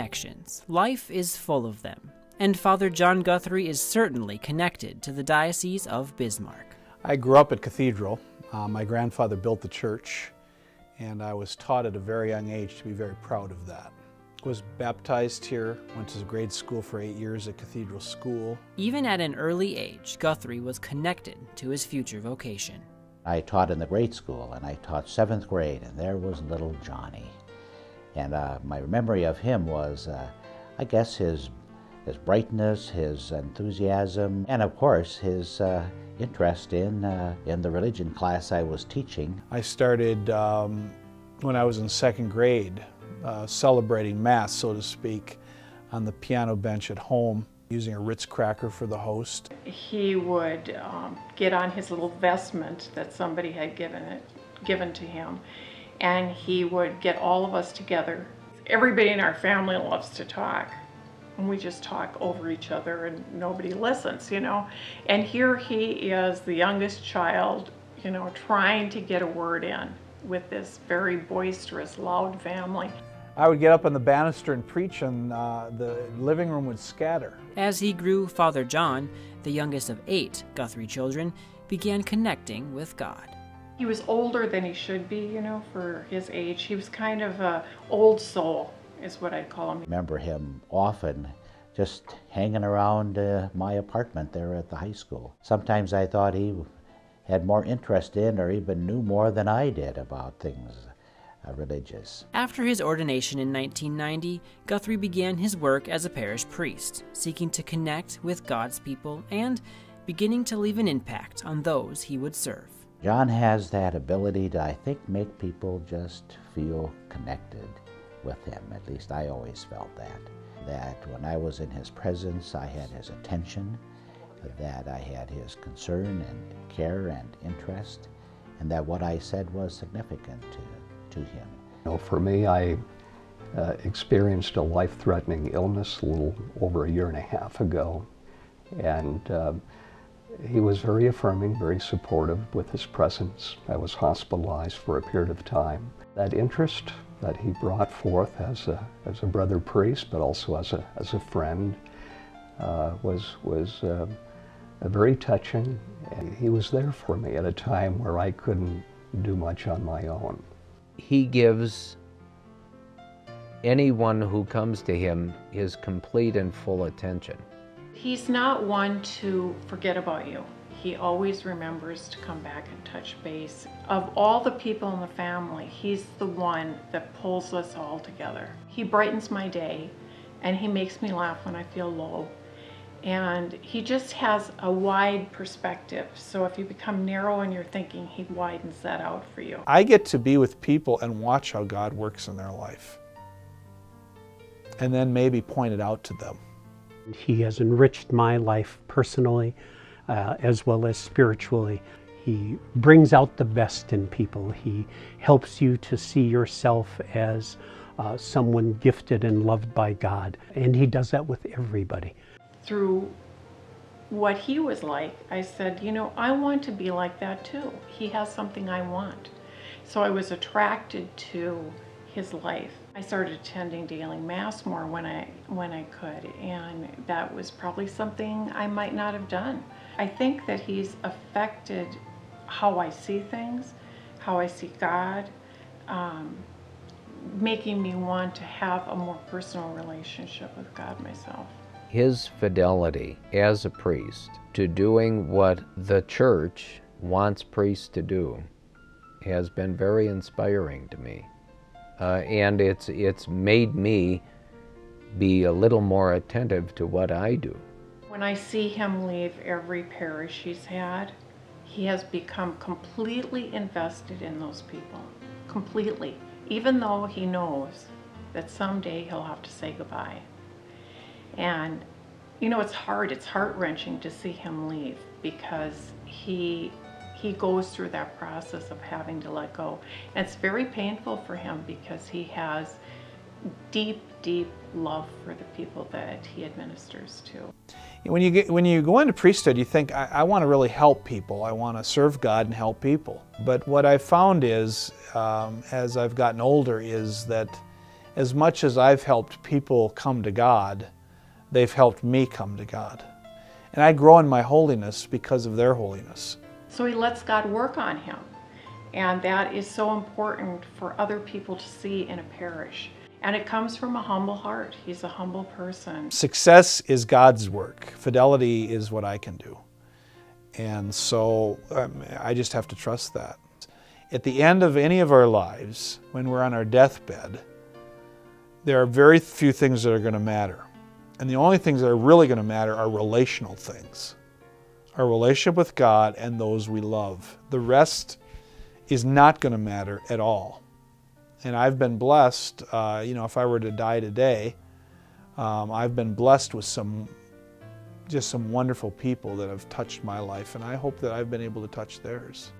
connections. Life is full of them, and Father John Guthrie is certainly connected to the Diocese of Bismarck. I grew up at Cathedral. My grandfather built the church, and I was taught at a very young age to be very proud of that. Was baptized here, went to grade school for 8 years at Cathedral School. Even at an early age, Guthrie was connected to his future vocation. I taught in the grade school, and I taught 7th grade, and there was little Johnny. And my memory of him was, I guess, his brightness, his enthusiasm, and of course his interest in the religion class I was teaching. I started when I was in 2nd grade, celebrating Mass, so to speak, on the piano bench at home, using a Ritz cracker for the host. He would get on his little vestment that somebody had given to him, and he would get all of us together. Everybody in our family loves to talk, and we just talk over each other and nobody listens, you know. And here he is, the youngest child, you know, trying to get a word in with this very boisterous, loud family. I would get up on the banister and preach, and the living room would scatter. As he grew, Father John, the youngest of 8 Guthrie children, began connecting with God. He was older than he should be, you know, for his age. He was kind of an old soul, is what I'd call him. I remember him often just hanging around my apartment there at the high school. Sometimes I thought he had more interest in or even knew more than I did about things religious. After his ordination in 1990, Guthrie began his work as a parish priest, seeking to connect with God's people and beginning to leave an impact on those he would serve. John has that ability to, I think, make people just feel connected with him. At least I always felt that. That when I was in his presence, I had his attention, that I had his concern and care and interest, and that what I said was significant to him. You know, for me, I experienced a life-threatening illness a little over 1.5 years ago, and he was very affirming, very supportive with his presence. I was hospitalized for a period of time. That interest that he brought forth as a brother priest, but also as a friend, was very touching. And he was there for me at a time where I couldn't do much on my own. He gives anyone who comes to him his complete and full attention. He's not one to forget about you. He always remembers to come back and touch base. Of all the people in the family, he's the one that pulls us all together. He brightens my day, and he makes me laugh when I feel low. And he just has a wide perspective. So if you become narrow in your thinking, he widens that out for you. I get to be with people and watch how God works in their life, and then maybe point it out to them. He has enriched my life personally as well as spiritually. He brings out the best in people. He helps you to see yourself as someone gifted and loved by God. And he does that with everybody. Through what he was like, I said, you know, I want to be like that too. He has something I want. So I was attracted to his life. I started attending daily Mass more when I could, and that was probably something I might not have done. I think that he's affected how I see things, how I see God, making me want to have a more personal relationship with God myself. His fidelity as a priest to doing what the Church wants priests to do has been very inspiring to me. And it's made me be a little more attentive to what I do. When I see him leave every parish he's had, he has become completely invested in those people. Completely. Even though he knows that someday he'll have to say goodbye. And, you know, it's hard, it's heart-wrenching to see him leave because he goes through that process of having to let go. And it's very painful for him because he has deep, deep love for the people that he administers to. When you go into priesthood, you think, I want to really help people. I want to serve God and help people. But what I've found is, as I've gotten older, is that as much as I've helped people come to God, they've helped me come to God. And I grow in my holiness because of their holiness. So he lets God work on him. And that is so important for other people to see in a parish. And it comes from a humble heart. He's a humble person. Success is God's work. Fidelity is what I can do. And so I just have to trust that. At the end of any of our lives, when we're on our deathbed, there are very few things that are going to matter. And the only things that are really going to matter are relational things. Our relationship with God and those we love. The rest is not going to matter at all. And I've been blessed, if I were to die today, I've been blessed with just some wonderful people that have touched my life, and I hope that I've been able to touch theirs.